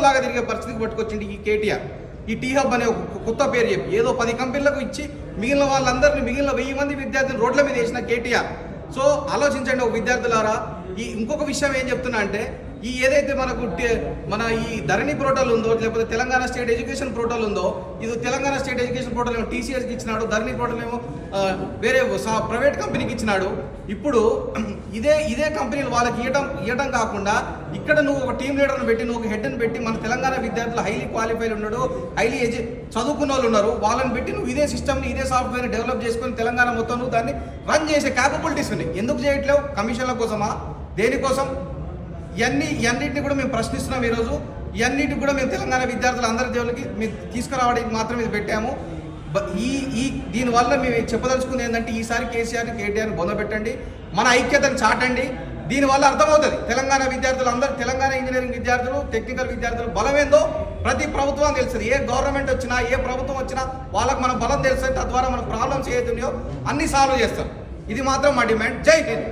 లాగా తిరిగే పరిస్థితికి పట్టుకొచ్చింది ఈ కేటీఆర్. ఈ టీ హబ్ అనే ఒక కొత్త పేరు చెప్పి ఏదో 10 కంపెనీలకు ఇచ్చి మిగిలిన వాళ్ళందరినీ మిగిలిన 1000 మంది విద్యార్థులు రోడ్ల మీద వేసిన కేటీఆర్. సో ఆలోచించండి ఒక విద్యార్థులారా. ఇంకొక విషయం ఏం చెప్తున్నా అంటే ఈ ఏదైతే మనకు మన ఈ ధరణి పోర్టల్ ఉందో లేకపోతే తెలంగాణ స్టేట్ ఎడ్యుకేషన్ పోర్టల్ ఉందో, ఇది తెలంగాణ స్టేట్ ఎడ్యుకేషన్ పోర్టల్ ఏమో టీసీఎస్కి ఇచ్చినాడు, ధరణి పోర్టల్ ఏమో వేరే ప్రైవేట్ కంపెనీకి ఇచ్చినాడు. ఇప్పుడు ఇదే కంపెనీలు వాళ్ళకి ఇవ్వడం కాకుండా ఇక్కడ నువ్వు ఒక టీమ్ లీడర్ని పెట్టి నువ్వు ఒక హెడ్ని పెట్టి మన తెలంగాణ విద్యార్థులు హైలీ క్వాలిఫైడ్ ఉన్నాడు, హైలీ చదువుకున్న వాళ్ళు ఉన్నారు, వాళ్ళని పెట్టి నువ్వు ఇదే సిస్టమ్ని ఇదే సాఫ్ట్వేర్ని డెవలప్ చేసుకొని తెలంగాణ మొత్తం నువ్వు దాన్ని రన్ చేసే క్యాపబిలిటీస్ ఉన్నాయి. ఎందుకు చేయట్లేవు? కమిషన్ల కోసమా? దేనికోసం? ఇవన్నిటిని కూడా మేము ప్రశ్నిస్తున్నాం. ఈరోజు ఇవన్నిటికి కూడా మేము తెలంగాణ విద్యార్థులు అందరి దేవులకి మేము తీసుకురావడానికి మాత్రం ఇది పెట్టాము. దీనివల్ల మేము చెప్పదలుచుకుంది ఏంటంటే ఈసారి కేసీఆర్ని కేటీఆర్ని బొందబెట్టండి, మన ఐక్యతను చాటండి. దీనివల్ల అర్థమవుతుంది తెలంగాణ విద్యార్థులు అందరూ, తెలంగాణ ఇంజనీరింగ్ విద్యార్థులు, టెక్నికల్ విద్యార్థులు బలమేందో ప్రతి ప్రభుత్వం తెలుస్తుంది. ఏ గవర్నమెంట్ వచ్చినా ఏ ప్రభుత్వం వచ్చినా వాళ్ళకి మన బలం తెలుస్తుంది. తద్వారా మన ప్రాబ్లమ్స్ ఏదైతున్నాయో అన్ని సాల్వ్ చేస్తాం. ఇది మాత్రం మా డిమాండ్. జై హింద్.